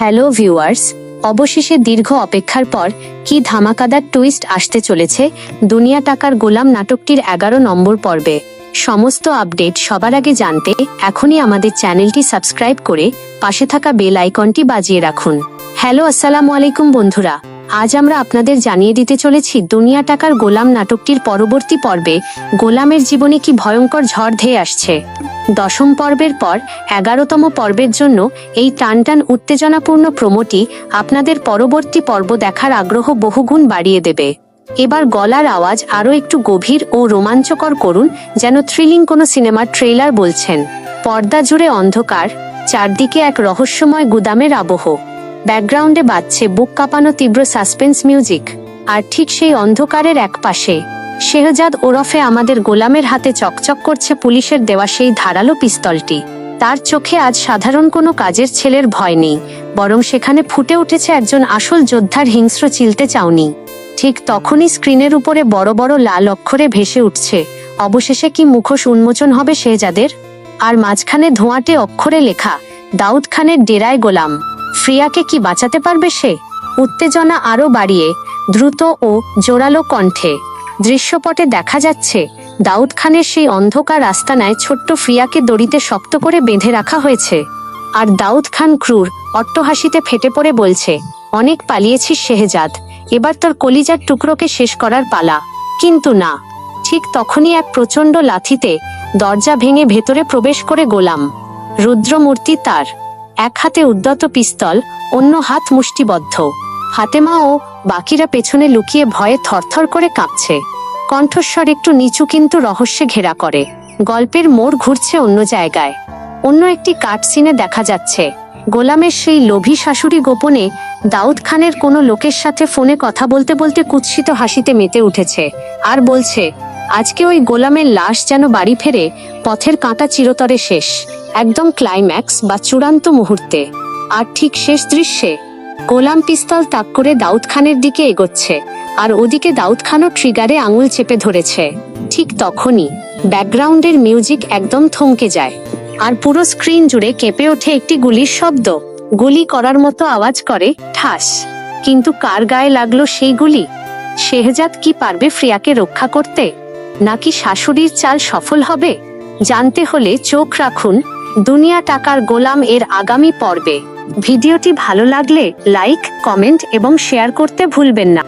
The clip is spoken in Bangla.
হ্যালো ভিউয়ার্স, অবশেষে দীর্ঘ অপেক্ষার পর কি ধামাকাদার টুইস্ট আসতে চলেছে দুনিয়া টাকার গোলাম নাটকটির 11 নম্বর পর্বে। সমস্ত আপডেট সবার আগে জানতে এখনই আমাদের চ্যানেলটি সাবস্ক্রাইব করে পাশে থাকা বেল আইকনটি বাজিয়ে রাখুন। হ্যালো, আসসালামু আলাইকুম বন্ধুরা। আজ আমরা আপনাদের জানিয়ে দিতে চলেছি দুনিয়া টাকার গোলাম নাটকটির পরবর্তী পর্বে গোলামের জীবনে কি ভয়ঙ্কর ঝড় ধেয়ে আসছে। 10ম পর্বের পর 11তম পর্বের জন্য এই টানটান উত্তেজনাপূর্ণ প্রোমোটি আপনাদের পরবর্তী পর্ব দেখার আগ্রহ বহুগুণ বাড়িয়ে দেবে। এবার গলার আওয়াজ আরও একটু গভীর ও রোমাঞ্চকর করুন, যেন থ্রিলিং কোনো সিনেমার ট্রেইলার বলছেন। পর্দা জুড়ে অন্ধকার, চারদিকে এক রহস্যময় গুদামের আবহ। ব্যাকগ্রাউন্ডে বাজছে বুক কাঁপানো তীব্র সাসপেন্স মিউজিক। আর ঠিক সেই অন্ধকারের এক পাশে শেহজাদ ওরফে আমাদের গোলামের হাতে চকচক করছে পুলিশের দেওয়া সেই ধারালো পিস্তলটি। তার চোখে আজ সাধারণ কোনো কাজের ছেলের ভয় নেই, বরং সেখানে ফুটে উঠেছে একজন আসল যোদ্ধার হিংস্র চিলতে চাউনি। ঠিক তখনই স্ক্রিনের উপরে বড় বড় লাল অক্ষরে ভেসে উঠছে, অবশেষে কি মুখোশ উন্মোচন হবে শেহজাদের। আর মাঝখানে ধোঁয়াটে অক্ষরে লেখা, দাউদ খানের ডেরায় গোলাম। ফ্রিয়াকে কি বাঁচাতে পারবে সে? উত্তেজনা আরও বাড়িয়ে দ্রুত ও জোরালো কণ্ঠে দৃশ্যপটে দেখা যাচ্ছে দাউদ খানের সেই অন্ধকার আস্তানায় ছোট্ট ফ্রিয়াকে দড়িতে শক্ত করে বেঁধে রাখা হয়েছে। আর দাউদ খান ক্রুর অট্টহাসিতে ফেটে পড়ে বলছে, অনেক পালিয়েছিস শেহজাদ, এবার তোর কলিজার টুকরোকে শেষ করার পালা। কিন্তু না, ঠিক তখনই এক প্রচণ্ড লাথিতে দরজা ভেঙে ভেতরে প্রবেশ করে গোলাম। রুদ্রমূর্তি তার, এক হাতে উদ্যত পিস্তল, অন্য হাত মুষ্টিবদ্ধ। ফাতেমা ও বাকিরা পেছনে লুকিয়ে ভয়ে থরথর করে কাঁপছে। কণ্ঠস্বর একটু নিচু কিন্তু রহস্যে ঘেরা করে। গল্পের মোড় ঘুরছে অন্য জায়গায়। অন্য একটি কাট সিনে দেখা যাচ্ছে গোলামের সেই লোভী শাশুড়ি গোপনে দাউদ খানের কোনো লোকের সাথে ফোনে কথা বলতে বলতে কুৎসিত হাসিতে মেতে উঠেছে আর বলছে, আজকে ওই গোলামের লাশ যেন বাড়ি ফেরে পথের কাঁটা চিরতরে শেষ, একদম ক্লাইম্যাক্স বা চূড়ান্ত মুহূর্তে। আর ঠিক শেষ দৃশ্যে গোলাম পিস্তল তাক করে দাউদ খানের দিকে এগোচ্ছে, আর ওদিকে দাউদ খানও ট্রিগারে আঙুল চেপে ধরেছে। ঠিক তখনই ব্যাকগ্রাউন্ডের মিউজিক একদম থমকে যায়, আর পুরো স্ক্রিন জুড়ে কেঁপে ওঠে একটি গুলির শব্দ। গুলি করার মতো আওয়াজ করে ঠাস। কিন্তু কার গায়ে লাগলো সেই গুলি? শেহজাদ কি পারবে ফ্রিয়াকে রক্ষা করতে, নাকি শাশুড়ির চাল সফল হবে? জানতে হলে চোখ রাখুন দুনিয়া টাকার গোলাম এর আগামী পর্বে। ভিডিওটি ভালো লাগলে লাইক, কমেন্ট এবং শেয়ার করতে ভুলবেন না।